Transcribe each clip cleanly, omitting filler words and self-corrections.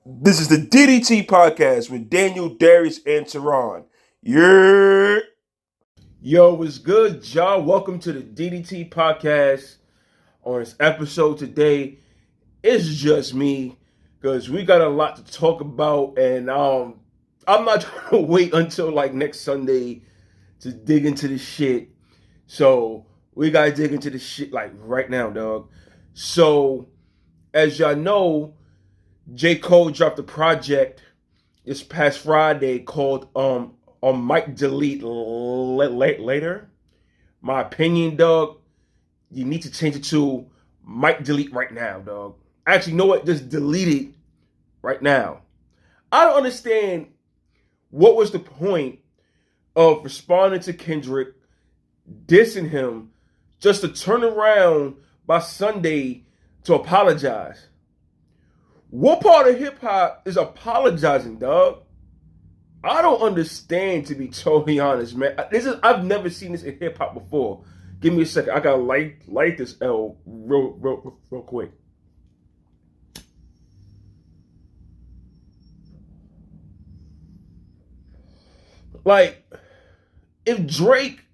This is the DDT Podcast with Daniel, Darius, and Teron. Yeah. Yo, what's good, y'all? Welcome to the DDT Podcast. On this episode today, it's just me because we got a lot to talk about, and I'm not trying to wait until like next Sunday to dig into this shit. So we gotta dig into this shit like right now, dog. So as y'all know, J. Cole dropped a project this past Friday called Might Delete Later. My opinion, dog, you need to change it to Might Delete right now, dog. Actually, you know what? Just delete it right now. I don't understand what was the point of responding to Kendrick, dissing him, just to turn around by Sunday to apologize. What part of hip hop is apologizing, dog? I don't understand, to be totally honest, man. I've never seen this in hip hop before. Give me a second. I gotta light this L real quick. Like, if Drake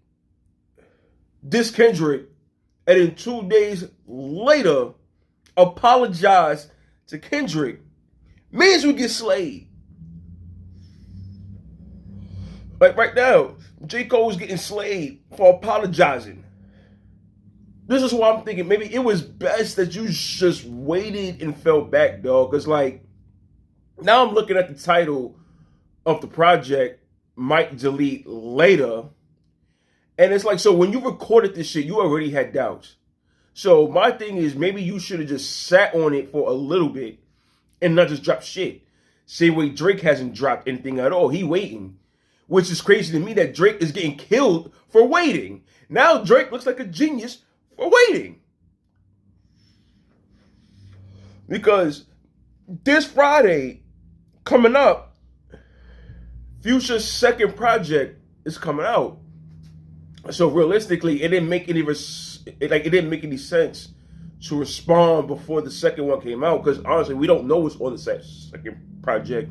dissed Kendrick and then 2 days later apologized to Kendrick, means we get slayed. Like right now, J. Cole's getting slayed for apologizing. This is why I'm thinking maybe it was best that you just waited and fell back, dog. Because like, now I'm looking at the title of the project, Might Delete Later. And it's like, so when you recorded this shit, you already had doubts. So my thing is, maybe you should have just sat on it for a little bit and not just drop shit. Same way Drake hasn't dropped anything at all. He waiting. Which is crazy to me that Drake is getting killed for waiting. Now Drake looks like a genius for waiting. Because this Friday coming up, Future's second project is coming out. So realistically, it didn't make any sense to respond before the second one came out, because honestly, we don't know what's on the second project.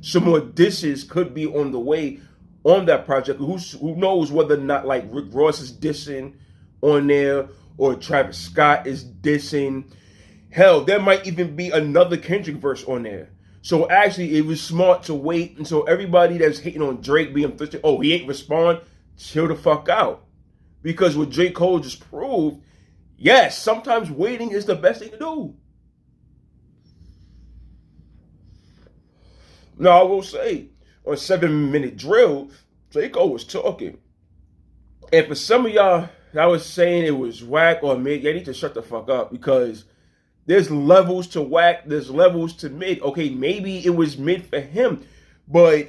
Some more dishes could be on the way on that project. Who knows whether or not like Rick Ross is dissing on there or Travis Scott is dissing. Hell, there might even be another Kendrick verse on there. So actually, it was smart to wait until everybody that's hating on Drake being twisted, oh, he ain't respond, chill the fuck out. Because what J. Cole just proved, yes, sometimes waiting is the best thing to do. Now, I will say, on 7-Minute Drill, J. Cole was talking. And for some of y'all that was saying it was whack or mid, you need to shut the fuck up, because there's levels to whack, there's levels to mid. Okay, maybe it was mid for him, but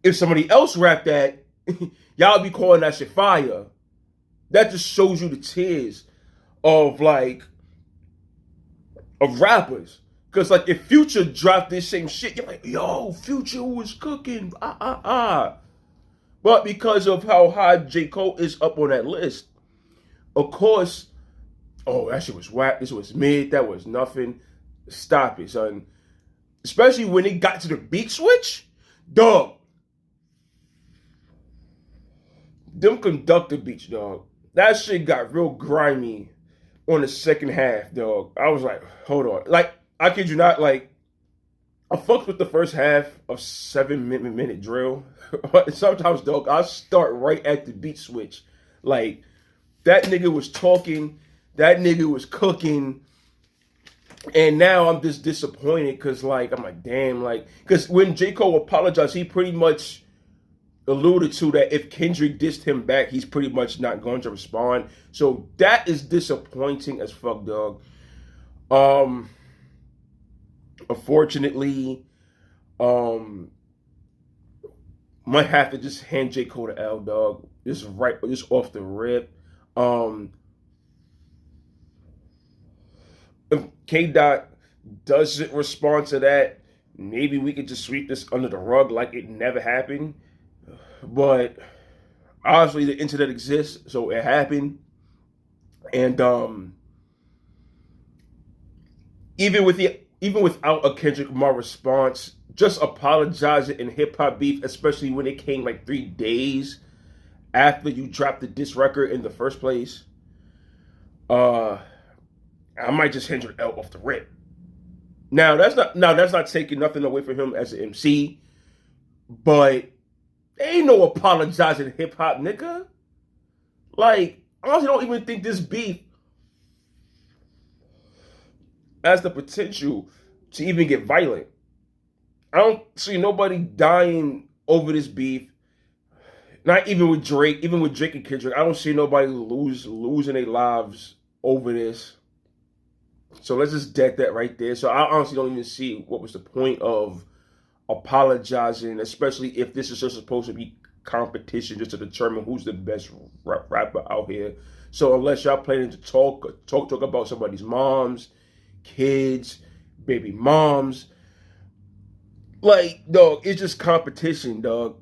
if somebody else rapped that, y'all be calling that shit fire. That just shows you the tiers of rappers. Because like if Future dropped this same shit, you're like, yo, Future was cooking. But because of how high J. Cole is up on that list, of course, oh, that shit was whack, this was mid, that was nothing. Stop it, son. Especially when it got to the beat switch, dog. Them conductor beats, dog. That shit got real grimy on the second half, dog. I was like, hold on. Like, I kid you not, like, I fucked with the first half of 7-Minute Drill. But sometimes, dog, I start right at the beat switch. Like, that nigga was talking, that nigga was cooking, and now I'm just disappointed because, like, I'm like, damn, like, because when J. Cole apologized, he pretty much alluded to that if Kendrick dissed him back, he's pretty much not going to respond. So that is disappointing as fuck, dog. Unfortunately, might have to just hand J. Cole the L, dog. Just off the rip. If K. Dot doesn't respond to that, maybe we could just sweep this under the rug like it never happened. But obviously the internet exists, so it happened. And even with the even without a Kendrick Lamar response, just apologizing in hip hop beef, especially when it came like 3 days after you dropped the diss record in the first place, I might just hinder L off the rip. Now that's not taking nothing away from him as an MC, but ain't no apologizing hip hop, nigga. Like, I honestly don't even think this beef has the potential to even get violent. I don't see nobody dying over this beef. Not even with Drake, even with Drake and Kendrick. I don't see nobody losing their lives over this. So let's just dead that right there. So I honestly don't even see what was the point of apologizing, especially if this is just supposed to be competition just to determine who's the best rapper out here. So unless y'all planning to talk about somebody's moms, kids, baby moms, like, dog, it's just competition, dog.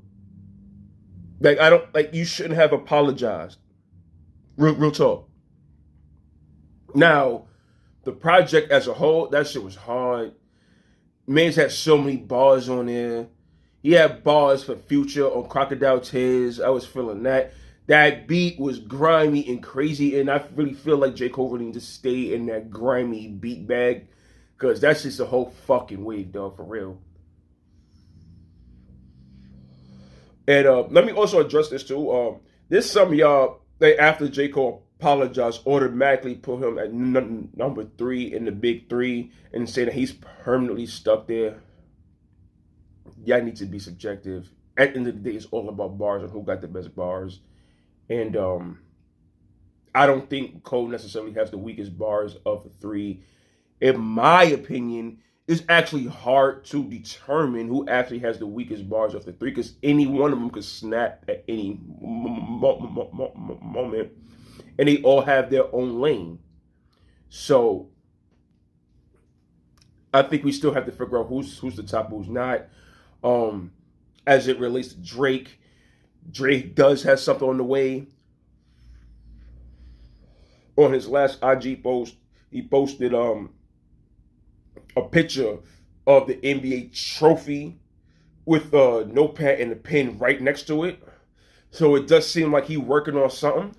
Like, I don't, like, you shouldn't have apologized. Real talk. Now, the project as a whole, that shit was hard. Man's had so many bars on there. He had bars for Future on Crocodile Tears. I was feeling that. That beat was grimy and crazy, and I really feel like J. Cole really needs to stay in that grimy beat bag, because that's just a whole fucking wave, dog, for real. And let me also address this too. There's some of y'all, like, after J. Cole apologized, automatically put him at number 3 in the big 3 and say that he's permanently stuck there. Y'all need to be subjective. At the end of the day, it's all about bars and who got the best bars. And I don't think Cole necessarily has the weakest bars of the 3. In my opinion, it's actually hard to determine who actually has the weakest bars of the 3, because any one of them could snap at any moment, and they all have their own lane. So I think we still have to figure out who's the top, who's not. As it relates to Drake does have something on the way. On his last IG post, he posted a picture of the NBA trophy with a notepad and a pen right next to it. So it does seem like he's working on something.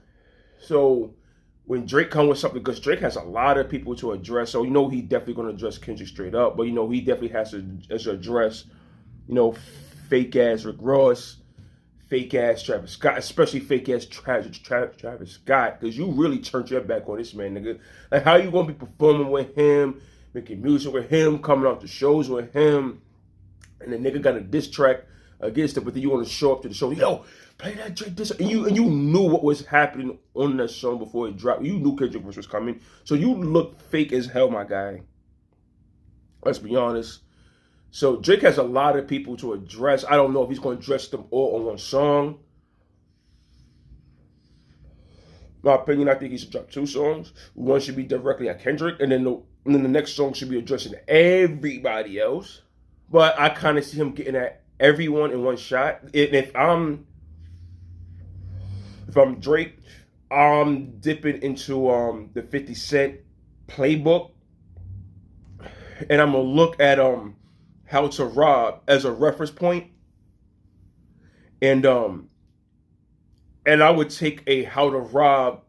So when Drake comes with something, because Drake has a lot of people to address, so he definitely going to address Kendrick straight up, but he definitely has to address, fake ass Rick Ross, fake ass Travis Scott, especially fake ass Travis Scott, because you really turned your back on this man, nigga. Like, how you gonna be performing with him, making music with him, coming out to shows with him, and the nigga got a diss track against it, but then you want to show up to the show, yo, play that Drake diss, and you knew what was happening on that song before it dropped. You knew Kendrick was coming, so you look fake as hell, my guy. Let's be honest. So Drake has a lot of people to address. I don't know if he's going to address them all on one song. My opinion, I think he should drop 2 songs. One should be directly at Kendrick, and then the next song should be addressing everybody else. But I kind of see him getting at everyone in one shot. And if I'm Drake, I'm dipping into the 50 Cent playbook, and I'm gonna look at How to Rob as a reference point, and I would take a How to Rob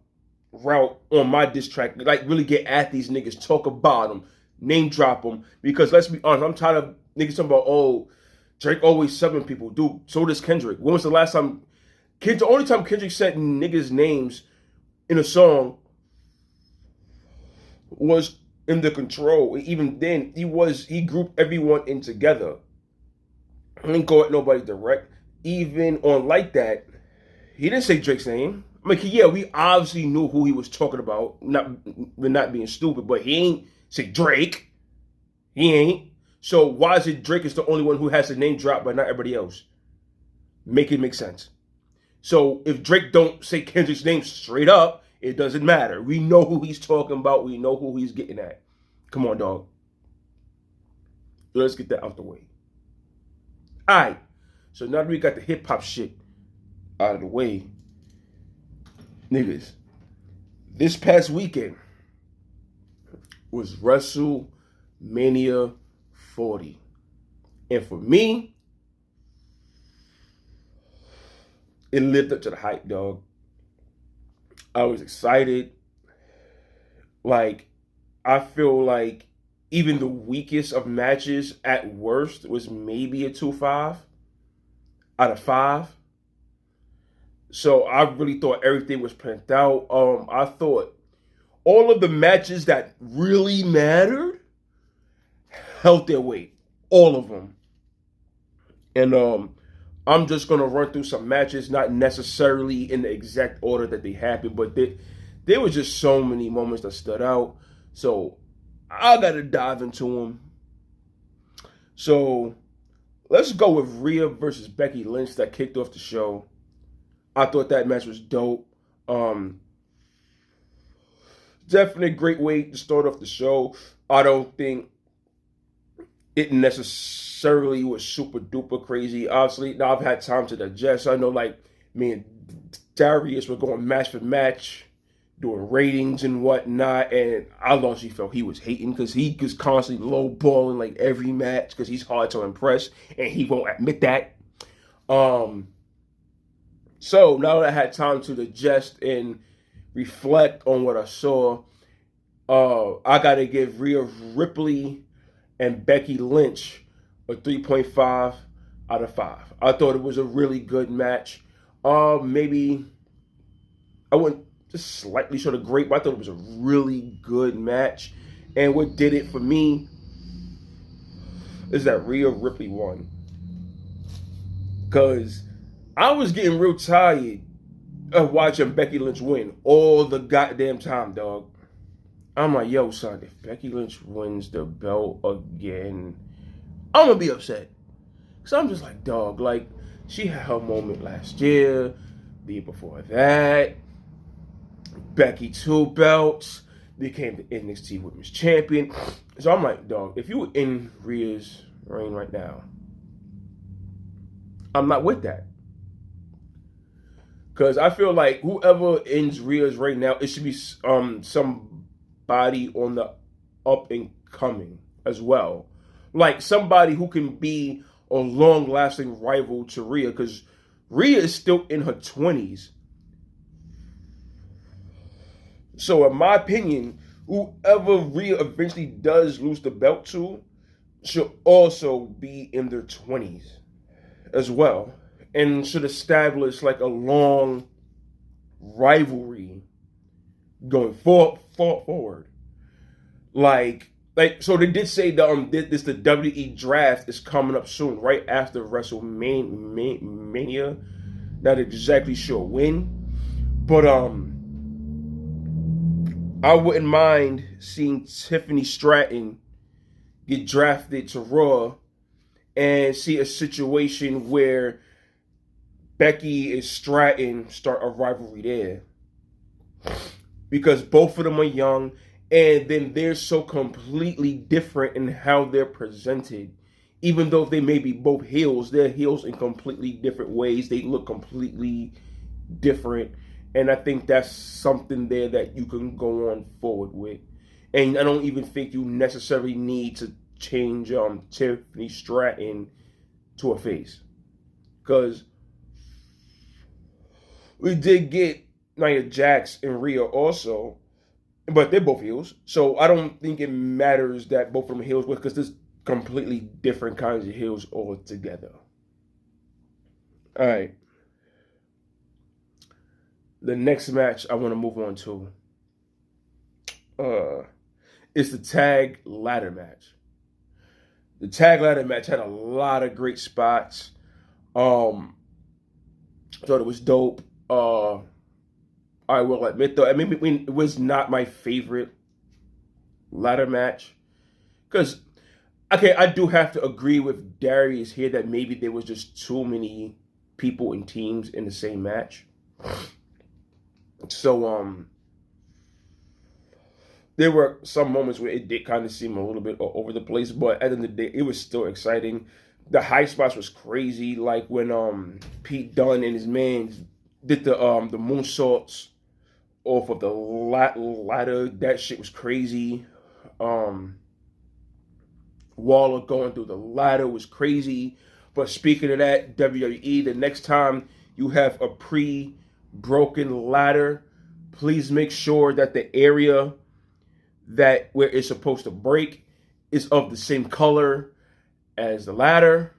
route on my diss track, like really get at these niggas, talk about them, name drop them, because let's be honest, I'm tired of niggas talking about, oh, Drake always subbing people. Dude, so does Kendrick. When was the last time? The only time Kendrick said niggas' names in a song was in The Control. Even then, he grouped everyone in together. I didn't go at nobody direct. Even on Like That, he didn't say Drake's name. I mean, yeah, we obviously knew who he was talking about, not being stupid, but he ain't say Drake. He ain't. So why is it Drake is the only one who has the name drop, but not everybody else? Make it make sense. So if Drake don't say Kendrick's name straight up, it doesn't matter. We know who he's talking about. We know who he's getting at. Come on, dog. Let's get that out the way. All right. So now that we got the hip hop shit out of the way, niggas, this past weekend was WrestleMania. Mania 40. And for me, it lived up to the hype, dog. I was excited. Like, I feel like even the weakest of matches at worst was maybe a 2-5 out of 5. So I really thought everything was planned out. I thought all of the matches that really mattered held their weight. All of them. And I'm just going to run through some matches, not necessarily in the exact order that they happened, but there was just so many moments that stood out. So I got to dive into them. So let's go with Rhea versus Becky Lynch that kicked off the show. I thought that match was dope. Definitely a great way to start off the show. I don't think it necessarily was super duper crazy. Obviously, now I've had time to digest. I know, like, me and Darius were going match for match, doing ratings and whatnot, and I honestly felt he was hating because he was constantly lowballing like every match because he's hard to impress, and he won't admit that. So now that I had time to digest and reflect on what I saw, I gotta give Rhea Ripley and Becky Lynch a 3.5 out of 5. I thought it was a really good match. Maybe I went just slightly short of great, but I thought it was a really good match. And what did it for me is that Rhea Ripley won. Because I was getting real tired of watching Becky Lynch win all the goddamn time, dog. I'm like, yo, son, if Becky Lynch wins the belt again, I'm going to be upset. Because I'm just like, dog, like, she had her moment last year, the year before that. Becky 2 belts, became the NXT Women's Champion. So I'm like, dog, if you were in Rhea's reign right now, I'm not with that. Because I feel like whoever ends Rhea's right now, it should be somebody on the up and coming as well. Like somebody who can be a long-lasting rival to Rhea. Because Rhea is still in her 20s. So in my opinion, whoever Rhea eventually does lose the belt to should also be in their 20s as well. And should establish like a long rivalry going forward. Like so they did say the WWE draft is coming up soon, right after WrestleMania. Not exactly sure when, but I wouldn't mind seeing Tiffany Stratton get drafted to Raw and see a situation where Becky and Stratton start a rivalry there. Because both of them are young, and then they're so completely different in how they're presented. Even though they may be both heels, they're heels in completely different ways. They look completely different. And I think that's something there that you can go on forward with. And I don't even think you necessarily need to change Tiffany Stratton to a face. Because we did get Nia Jax and Rhea also, but they're both heels. So I don't think it matters that both of them are heels because there's completely different kinds of heels altogether. All right. The next match I want to move on to is the tag ladder match. The tag ladder match had a lot of great spots. I thought it was dope. I will admit though, I mean, it was not my favorite ladder match. Because, okay, I do have to agree with Darius here that maybe there was just too many people and teams in the same match. So, there were some moments where it did kind of seem a little bit over the place, but at the end of the day, it was still exciting. The high spots was crazy, like when Pete Dunne and his man did the moonsaults off of the ladder. That shit was crazy. Waller going through the ladder was crazy. But speaking of that, WWE, the next time you have a pre-broken ladder, please make sure that the area that where it's supposed to break is of the same color as the ladder,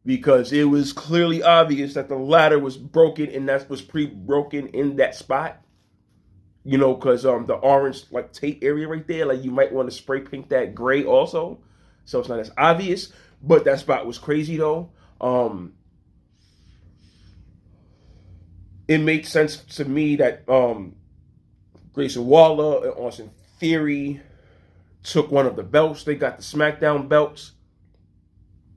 because it was clearly obvious that the ladder was broken and that was pre-broken in that spot. You know, because the orange like tape area right there, like you might want to spray paint that gray also, so it's not as obvious. But that spot was crazy though. It made sense to me that Grayson Waller and Austin Theory took one of the belts. They got the SmackDown belts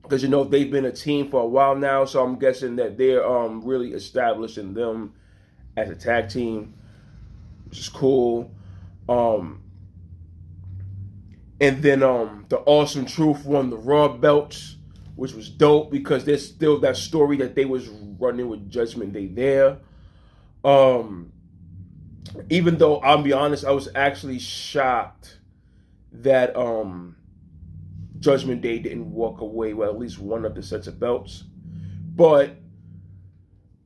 because, you know, they've been a team for a while now, so I'm guessing that they're really establishing them as a tag team, which is cool. And then the Awesome Truth won the Raw belts, which was dope because there's still that story that they was running with Judgment Day there. Even though, I'll be honest, I was actually shocked that Judgment Day didn't walk away with at least one of the sets of belts. But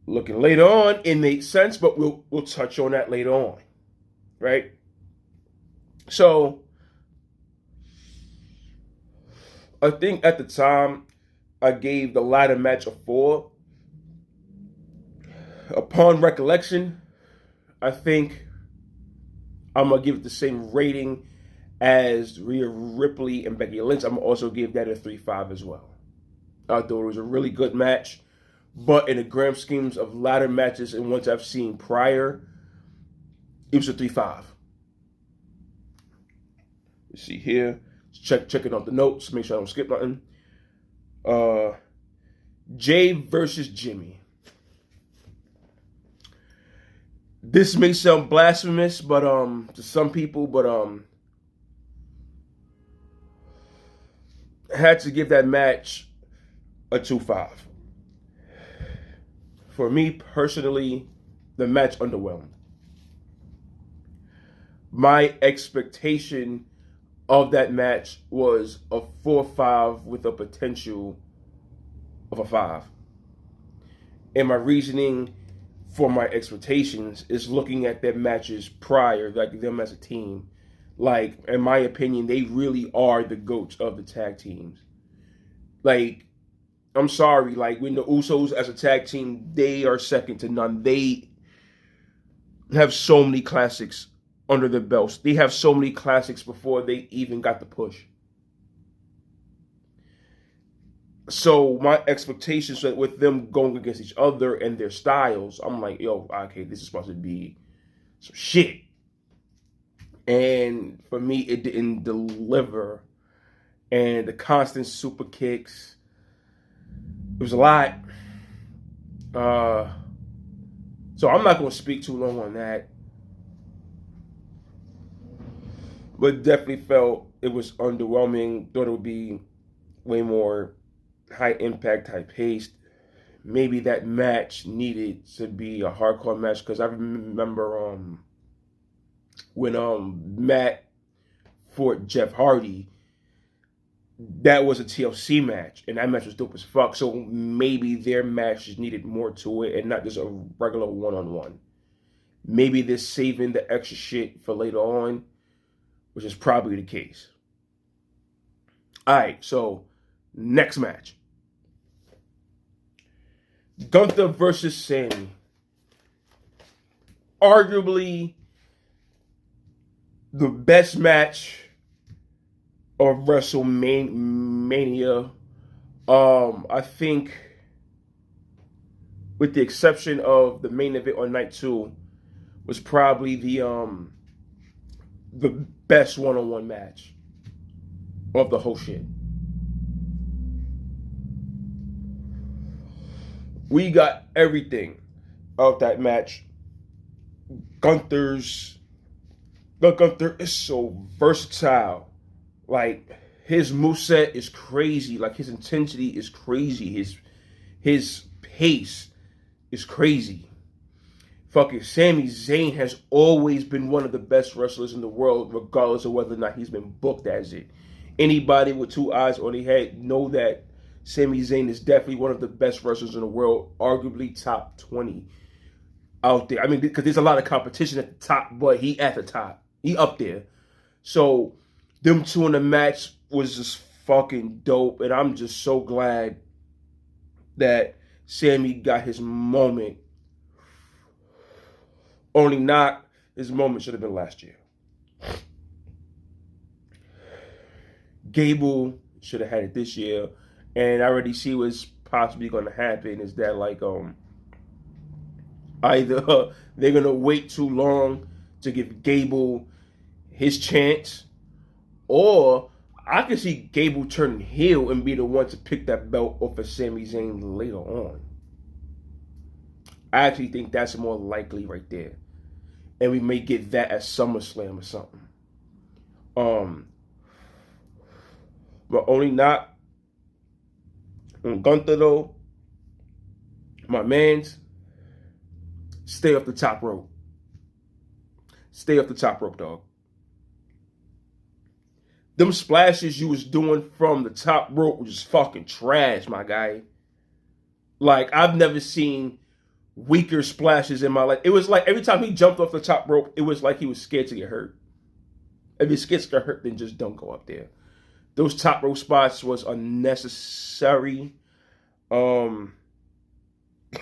looking later on, it made sense, but we'll touch on that later on, right? So I think at the time I gave the ladder match a 4. Upon recollection, I think I'm going to give it the same rating as Rhea Ripley and Becky Lynch. I'm going to also give that a 3.5 as well. I thought it was a really good match, but in the grand schemes of ladder matches and ones I've seen prior, it was a 3.5. You see here, checking out the notes, make sure I don't skip nothing. Jay versus Jimmy. This may sound blasphemous, but to some people, but I had to give that match a 2.5. For me personally, the match underwhelmed. My expectation of that match was a 4.5 with a potential of a 5. And my reasoning for my expectations is looking at their matches prior, like them as a team. Like, in my opinion, they really are the GOATs of the tag teams. Like, I'm sorry, like, when the Usos as a tag team, they are second to none. They have so many classics under their belts. They have so many classics before they even got the push. So my expectations with them going against each other and their styles, I'm like, yo, okay, this is supposed to be some shit. And for me, it didn't deliver. And the constant super kicks, it was a lot. So I'm not going to speak too long on that. But definitely felt it was underwhelming. Thought it would be way more high impact, high paced. Maybe that match needed to be a hardcore match, because I remember when Matt fought Jeff Hardy, that was a TLC match, and that match was dope as fuck. So maybe their match just needed more to it and not just a regular one-on-one. Maybe they're saving the extra shit for later on, which is probably the case. All right, so next match. Gunther versus Sammy. Arguably the best match of WrestleMania. I think, with the exception of the main event on night 2, was probably the best one-on-one match of the whole shit. We got everything out that match. Gunther is so versatile. Like, his moveset is crazy. Like, his intensity is crazy. His pace is crazy. Fucking Sami Zayn has always been one of the best wrestlers in the world, regardless of whether or not he's been booked as it. Anybody with two eyes on their head know that Sami Zayn is definitely one of the best wrestlers in the world, arguably top 20 out there. I mean, because there's a lot of competition at the top, but he at the top. He up there. So them two in the match was just fucking dope, and I'm just so glad that Sami got his moment. Only not his moment should have been last year. Gable should have had it this year, and I already see what's possibly going to happen is that like either they're going to wait too long to give Gable his chance, or I can see Gable turning heel and be the one to pick that belt off of Sami Zayn later on. I actually think that's more likely right there. And we may get that at SummerSlam or something. But only not on Gunther though. My mans, stay off the top rope. Stay off the top rope, dog. Them splashes you was doing from the top rope was just fucking trash, my guy. Like, I've never seen weaker splashes in my life. It was like every time he jumped off the top rope, it was like he was scared to get hurt. If you're scared to get hurt, then just don't go up there. Those top rope spots was unnecessary. And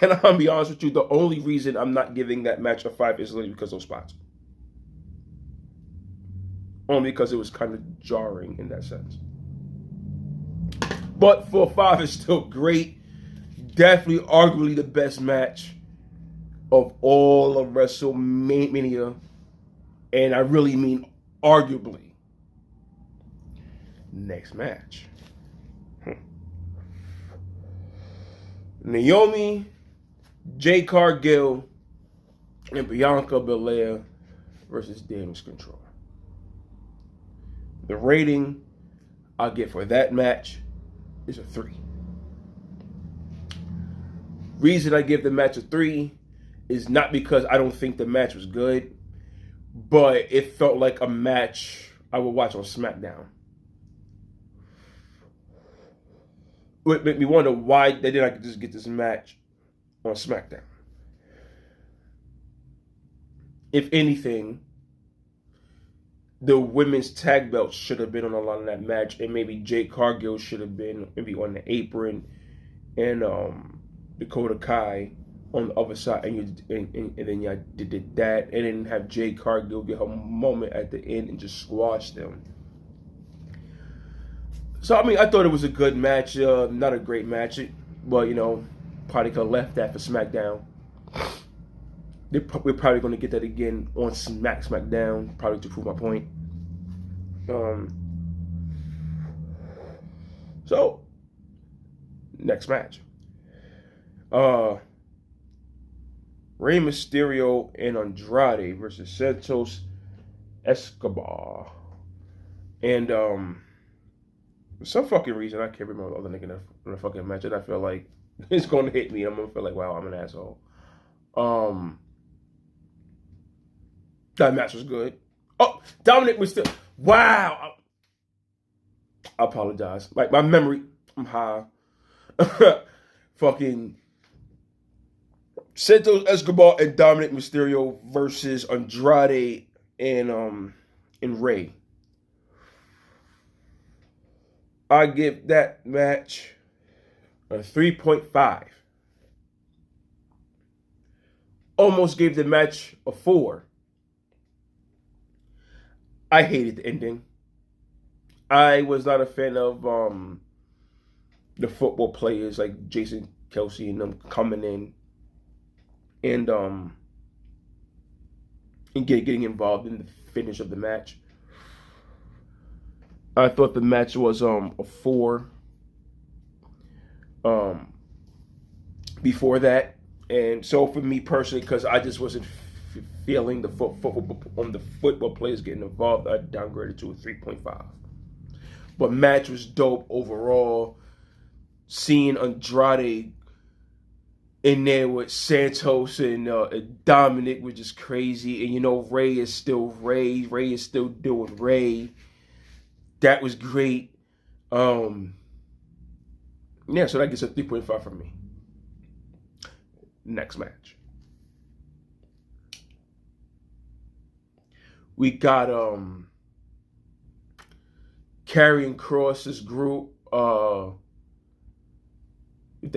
I'm gonna be honest with you, the only reason I'm not giving that match a 5 is literally because of those spots. Only because it was kind of jarring in that sense. But for a 5, it's still great. Definitely, arguably the best match of all of WrestleMania. And I really mean arguably. Next match. Naomi, Jade Cargill, and Bianca Belair versus Damage Control. The rating I get for that match is a 3. Reason I give the match a 3 is not because I don't think the match was good, but it felt like a match I would watch on SmackDown. It made me wonder why they didn't just get this match on SmackDown. If anything, the women's tag belts should have been on a lot of that match, and maybe Jade Cargill should have been maybe on the apron, and Dakota Kai on the other side, and then you did that, and then have Jade Cargill get her moment at the end and just squash them. So, I mean, I thought it was a good match. Not a great match, but, you know, probably could have left that for SmackDown. We're probably going to get that again on SmackDown, probably to prove my point. So, next match. Rey Mysterio and Andrade versus Santos Escobar. And, for some fucking reason, I can't remember the other nigga in the fucking match, and I feel like it's going to hit me. I'm going to feel like, wow, I'm an asshole. That match was good. Oh, Dominic was still... Wow! I apologize. Like, my memory... I'm high. Fucking... Santos Escobar and Dominic Mysterio versus Andrade and Rey. I give that match a 3.5. Almost gave the match a 4. I hated the ending. I was not a fan of the football players like Jason Kelsey and them coming in and getting involved in the finish of the match. I thought the match was a 4 before that, and so for me personally, because I just wasn't feeling the football players getting involved, I downgraded to a 3.5. But match was dope overall. Seeing Andrade in there with Santos and Dominic was just crazy, and you know Rey is still Rey. Rey is still doing Rey. that was great. Yeah, so that gets a 3.5 from me. Next match. We got Karrion Kross's group, the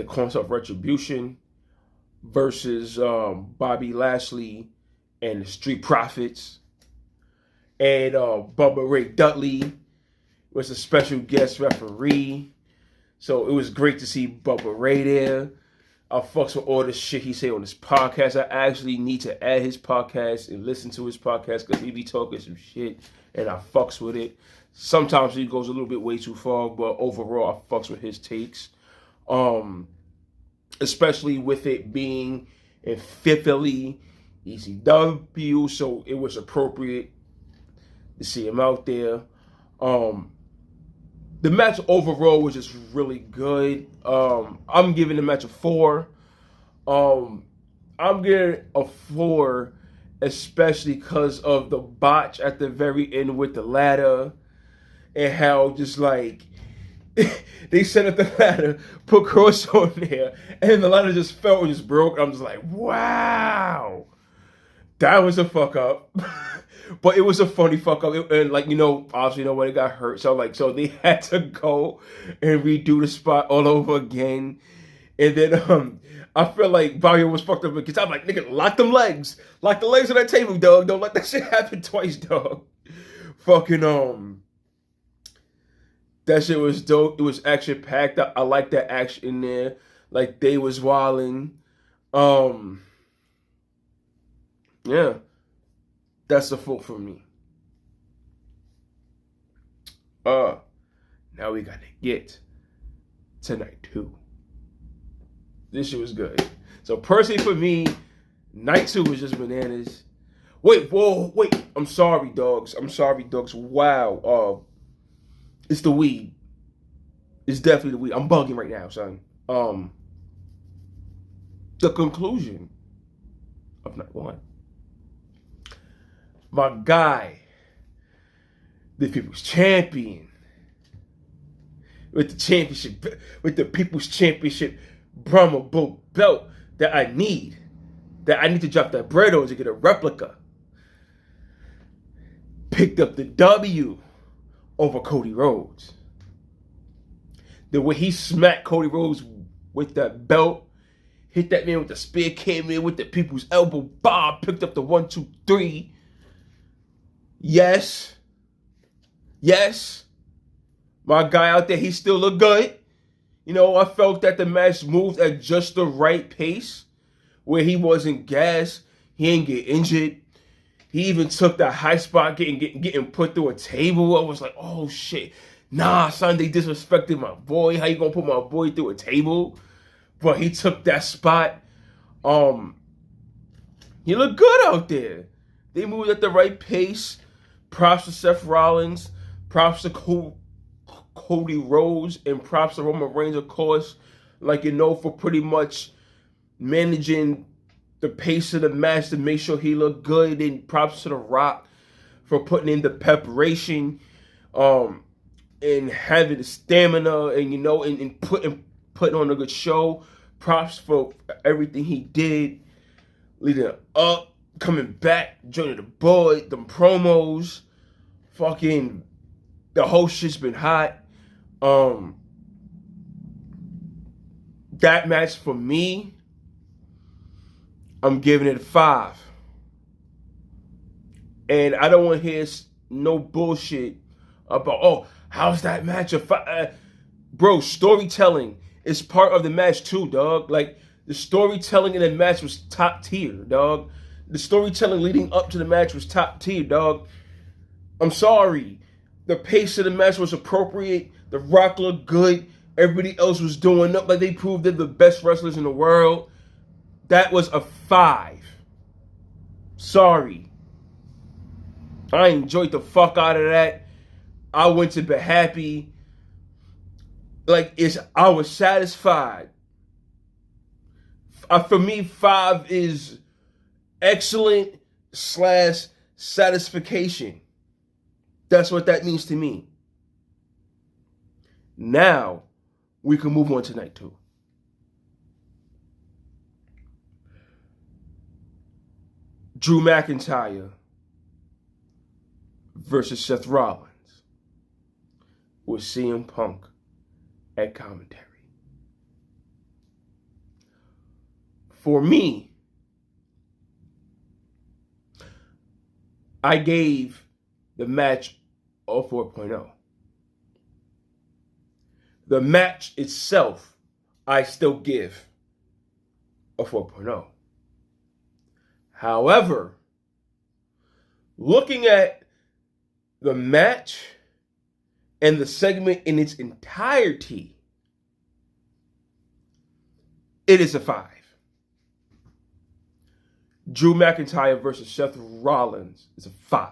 concept of Retribution versus Bobby Lashley and the Street Profits. And Bubba Ray Dudley was a special guest referee. So it was great to see Bubba Ray there. I fucks with all the shit he say on his podcast. I actually need to add his podcast and listen to his podcast because he be talking some shit and I fucks with it. Sometimes he goes a little bit way too far, but overall I fucks with his takes. Especially with it being in Philly, ECW, so it was appropriate to see him out there. The match overall was just really good. I'm giving the match a 4. I'm giving a 4 especially because of the botch at the very end with the ladder and how just like they set up the ladder, put Kross on there, and the ladder just fell and just broke. I'm just like, wow, that was a fuck up. But it was a funny fuck up. And like, obviously nobody got hurt. So they had to go and redo the spot all over again. And then I feel like Barrio was fucked up because I'm like, nigga, lock them legs. Lock the legs on that table, dog. Don't let that shit happen twice, dog. Fucking that shit was dope. It was action packed. I like that action in there. Like they was wilding. Yeah. That's a 4 for me. Now we gotta get to night 2. This shit was good. So personally for me, night 2 was just bananas. Wait. I'm sorry, dogs. Wow. It's the weed. It's definitely the weed. I'm bugging right now, son. The conclusion of night 1. My guy, the People's Champion, with the People's Championship Brahma Bull belt that I need to drop that bread on to get a replica, picked up the W over Cody Rhodes. The way he smacked Cody Rhodes with that belt, hit that man with the spear, came in with the People's Elbow, Bob picked up the 1, 2, 3. Yes. My guy out there, he still looked good. I felt that the match moved at just the right pace where he wasn't gassed. He didn't get injured. He even took the high spot getting put through a table. I was like, oh shit. Nah, son, they disrespected my boy. How you gonna put my boy through a table? But he took that spot. He looked good out there. They moved at the right pace. Props to Seth Rollins, props to Cody Rhodes, and props to Roman Reigns, of course, for pretty much managing the pace of the match to make sure he looked good, and props to The Rock for putting in the preparation, and having the stamina, and and putting on a good show. Props for everything he did leading up. Coming back, joining the board, them promos, fucking, the whole shit's been hot. That match for me, I'm giving it a 5. And I don't want to hear no bullshit about, how's that match a 5? Bro, storytelling is part of the match too, dog. Like, the storytelling in the match was top tier, dog. The storytelling leading up to the match was top tier, dog. I'm sorry. The pace of the match was appropriate. The Rock looked good. Everybody else was doing up like they proved they're the best wrestlers in the world. That was a 5. Sorry. I enjoyed the fuck out of that. I went to bed happy. I was satisfied. For me, 5 is excellent / satisfaction. That's what that means to me. Now, we can move on to night 2. Drew McIntyre versus Seth Rollins with CM Punk at commentary. For me, I gave the match a 4.0. The match itself, I still give a 4.0. However, looking at the match and the segment in its entirety, it is a 5. Drew McIntyre versus Seth Rollins is a 5.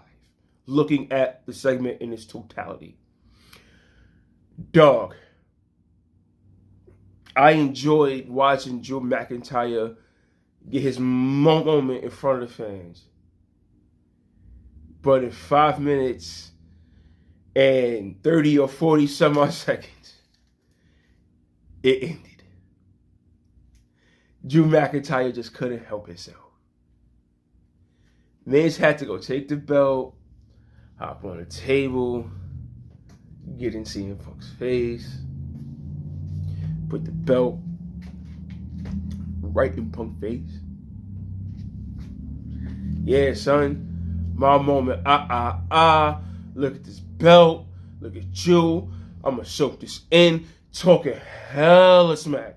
Looking at the segment in its totality. Dog, I enjoyed watching Drew McIntyre get his moment in front of the fans. But in 5 minutes and 30 or 40 some odd seconds, it ended. Drew McIntyre just couldn't help himself. Miz had to go take the belt, hop on the table, get in CM Punk's face, put the belt right in Punk's face. Yeah, son, my moment. Look at this belt. Look at you. I'm gonna soak this in. Talking hella smack.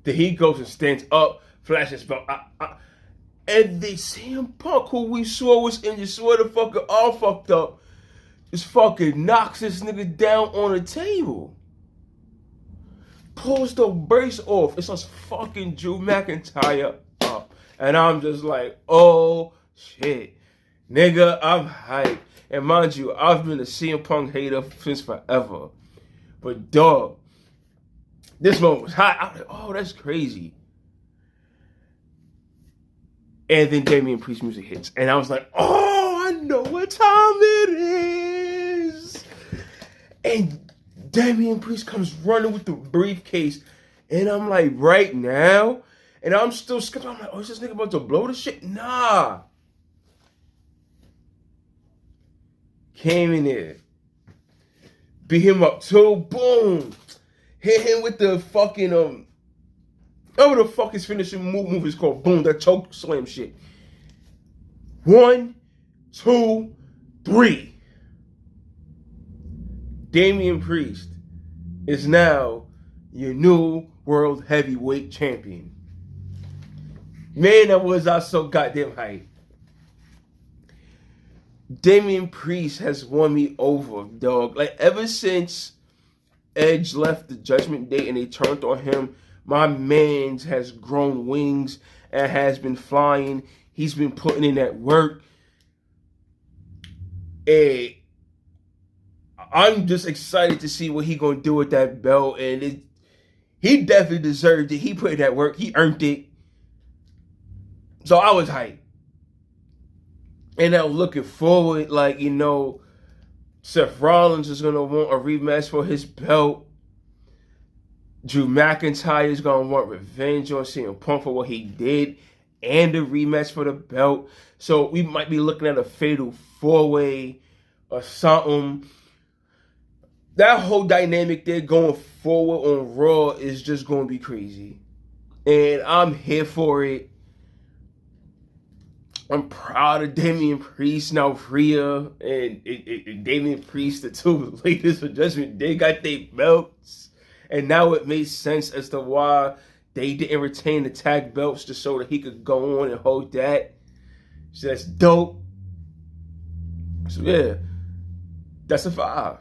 Then he goes and stands up, flashes belt. And they CM Punk, who we saw was injured, swear the fucker all fucked up, just fucking knocks this nigga down on the table. Pulls the brace off. It's just fucking Drew McIntyre up. And I'm just like, oh shit. Nigga, I'm hyped. And mind you, I've been a CM Punk hater since forever. But dog, this moment was hot. I'm like, oh, that's crazy. And then Damian Priest music hits. And I was like, oh, I know what time it is. And Damian Priest comes running with the briefcase. And I'm like, right now? And I'm still skeptical. I'm like, oh, is this nigga about to blow the shit? Nah. Came in there. Beat him up too. Boom. Hit him with the fucking, whatever the fuck his finishing move is called. Boom, that choke slam shit. 1, 2, 3. Damian Priest is now your new world heavyweight champion. Man, that was I so goddamn hyped. Damian Priest has won me over, dog. Like, ever since Edge left the Judgment Day and they turned on him, my man has grown wings and has been flying. He's been putting in that work. And I'm just excited to see what he gonna do with that belt. And he definitely deserved it. He put in that work. He earned it. So I was hyped. And I'm looking forward, like, you know, Seth Rollins is gonna want a rematch for his belt. Drew McIntyre is going to want revenge on CM Punk for what he did and a rematch for the belt. So we might be looking at a fatal 4-way or something. That whole dynamic there going forward on Raw is just going to be crazy. And I'm here for it. I'm proud of Damian Priest, now Rhea and Damian Priest, the two latest for Judgment Day, got their belts. And now it makes sense as to why they didn't retain the tag belts just so that he could go on and hold that. So that's dope. So yeah, that's a 5.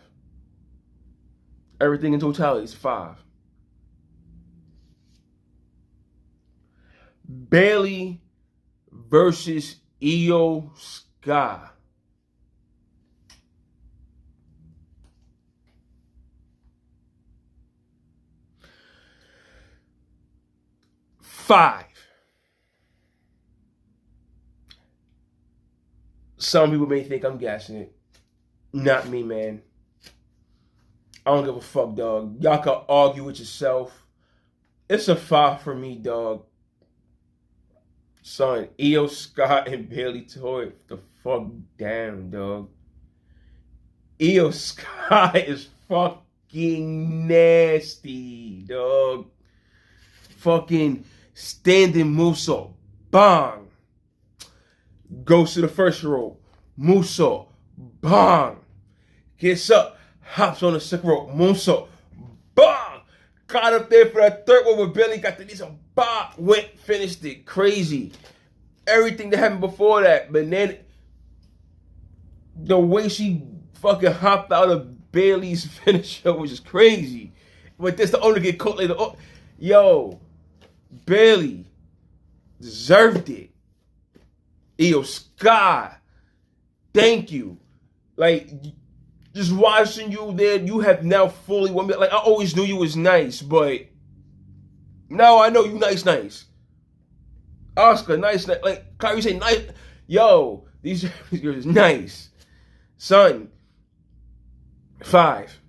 Everything in totality is 5. Bayley versus Io Sky. Five. Some people may think I'm gassing it. Not me, man. I don't give a fuck, dog. Y'all can argue with yourself. It's a 5 for me, dog. Son, Io Scott and Bailey tore it the fuck down, dog. Io Scott is fucking nasty, dog. Fucking standing Muso. Bang. Goes to the first rope. Muso. Bang. Gets up. Hops on the second rope. Muso. Bang. Got up there for that third one with Bailey. Got the knees on. Bop. Went. Finished it. Crazy. Everything that happened before that. But then the way she fucking hopped out of Bailey's finisher was just crazy. But this the only get caught later. Oh, yo. Bailey deserved it. Io Scott, thank you. Like, just watching you there, you have now fully won me. Like, I always knew you was nice, but now I know you nice. Oscar, nice. Like, Kyrie say nice. Yo, these girls is nice. Son, 5.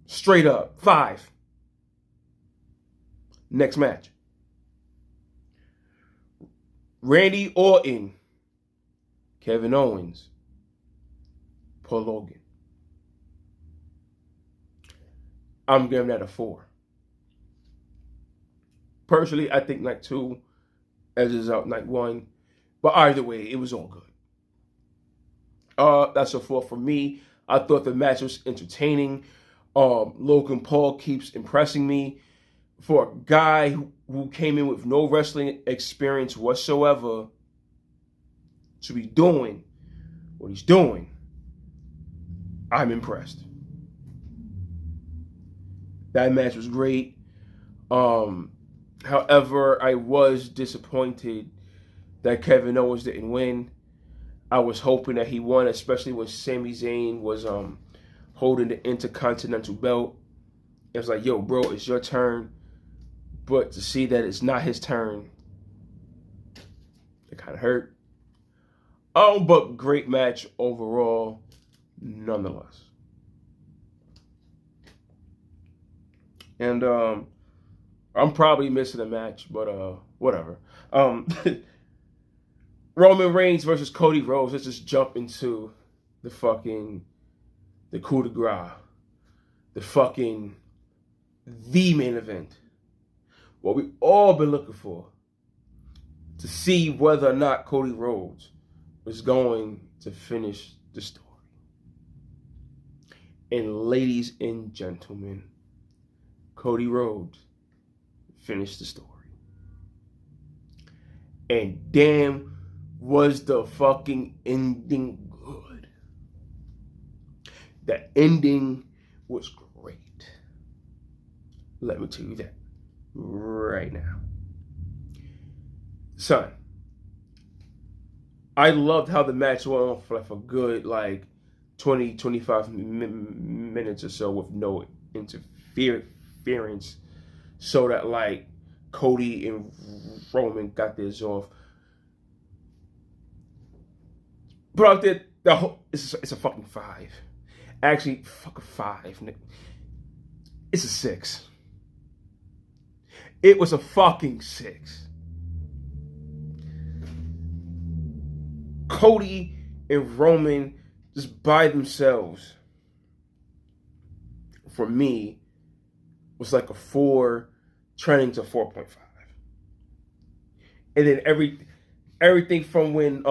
Straight up, 5. Next match. Randy Orton, Kevin Owens, Paul Logan. I'm giving that a 4. Personally, I think night 2 edges out night 1. But either way, it was all good. That's a 4 for me. I thought the match was entertaining. Logan Paul keeps impressing me. For a guy who came in with no wrestling experience whatsoever to be doing what he's doing, I'm impressed. That match was great. However, I was disappointed that Kevin Owens didn't win. I was hoping that he won, especially when Sami Zayn was holding the Intercontinental belt. It was like, yo, bro, it's your turn. But to see that it's not his turn, it kind of hurt. But great match overall, nonetheless. And I'm probably missing a match, but whatever. Roman Reigns versus Cody Rhodes. Let's just jump into the coup de grace. The main event. What we all been looking for. To see whether or not Cody Rhodes was going to finish the story. And ladies and gentlemen, Cody Rhodes finished the story. And damn, was the fucking ending good. The ending was great. Let me tell you that right now. Son, I loved how the match went on for like a good 20, 25 minutes or so with no interference, so that Cody and Roman got theirs off. But out there, it's a fucking 5. Actually, fucking 5. It's a 6. It was a fucking 6. Cody and Roman just by themselves, for me, was like a 4, trending to 4.5. And then everything from when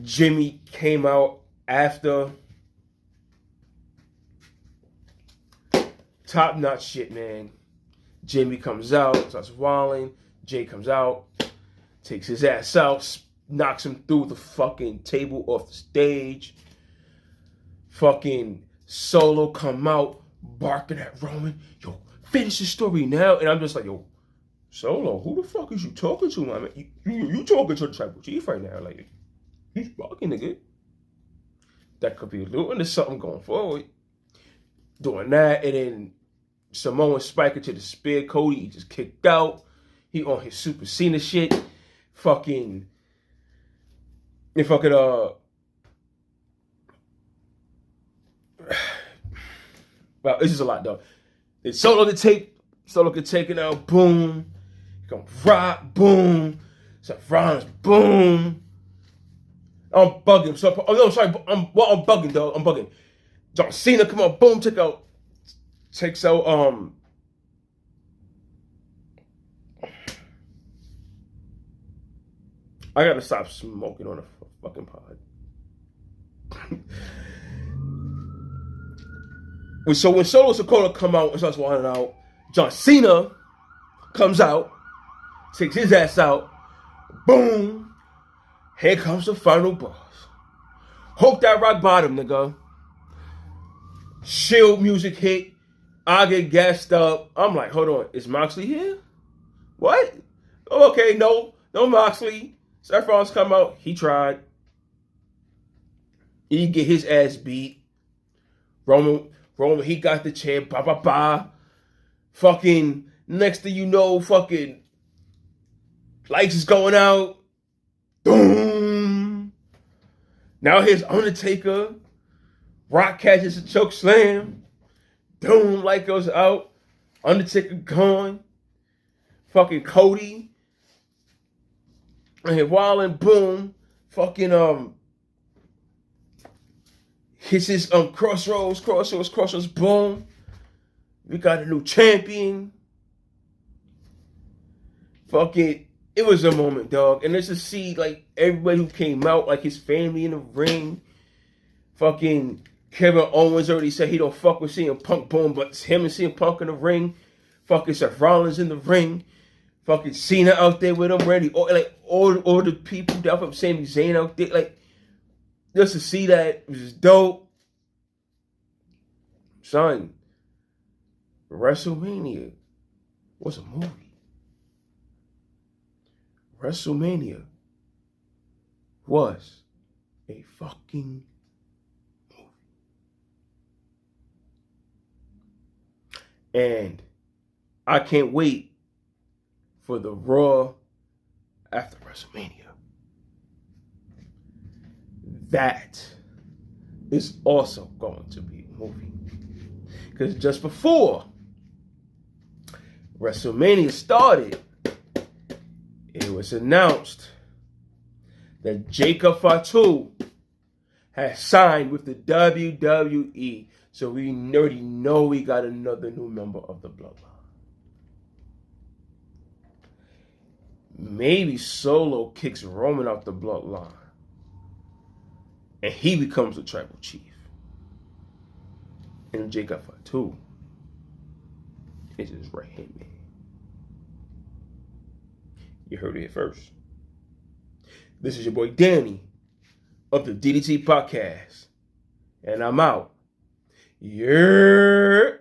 Jimmy came out after, top notch shit, man. Jimmy comes out, starts walling. Jay comes out, takes his ass out, knocks him through the fucking table off the stage. Fucking Solo come out, barking at Roman. Yo, finish the story now. And I'm just like, yo, Solo, who the fuck is you talking to, man? You talking to the tribal chief right now. Like, he's barking, nigga. That could be alluding to something going forward. Doing that, and then Samoan Spike into the spear. Cody, he just kicked out. He on his Super Cena shit. Fucking, if I could, Well, it's just a lot, though. It's Solo could take it out, boom. Come rock, boom. Seth Rollins, boom. I'm bugging. So, no, sorry. I'm bugging, dog. I'm bugging. John Cena, come on, boom, takes out, I gotta stop smoking on a fucking pod. So when Solo Sikoa come out and starts walking out, John Cena comes out, takes his ass out, boom, here comes the final boss. Hope that rock bottom, nigga. Shield music hit, I get gassed up. I'm like, hold on, is Moxley here? What? Oh, okay, no Moxley. Seth Rollins come out, he tried. He get his ass beat. Roman, he got the chair, ba. Fucking, next thing you know, fucking, lights is going out. Boom. Now here's Undertaker. Rock catches a choke slam. Boom, light goes out. Undertaker gone. Fucking Cody. And Wildin', boom. Fucking, hits his crossroads, boom. We got a new champion. Fucking, it was a moment, dog. And let's just see, like, everybody who came out, like his family in the ring. Fucking Kevin Owens already said he don't fuck with CM Punk, boom, but it's him and CM Punk in the ring. Fucking Seth Rollins in the ring. Fucking Cena out there with him, Randy, all the people down from Sami Zayn out there, like, just to see that was dope. Son, WrestleMania was a movie. WrestleMania was a fucking movie. And I can't wait for the Raw after WrestleMania. That is also going to be a movie. Because just before WrestleMania started, it was announced that Jacob Fatu has signed with the WWE. So we already know we got another new member of the Bloodline. Maybe Solo kicks Roman out the Bloodline. And he becomes the tribal chief. And Jacob Fatu is his right hand man. You heard it here first. This is your boy Danny of the DDT Podcast. And I'm out. Yeah.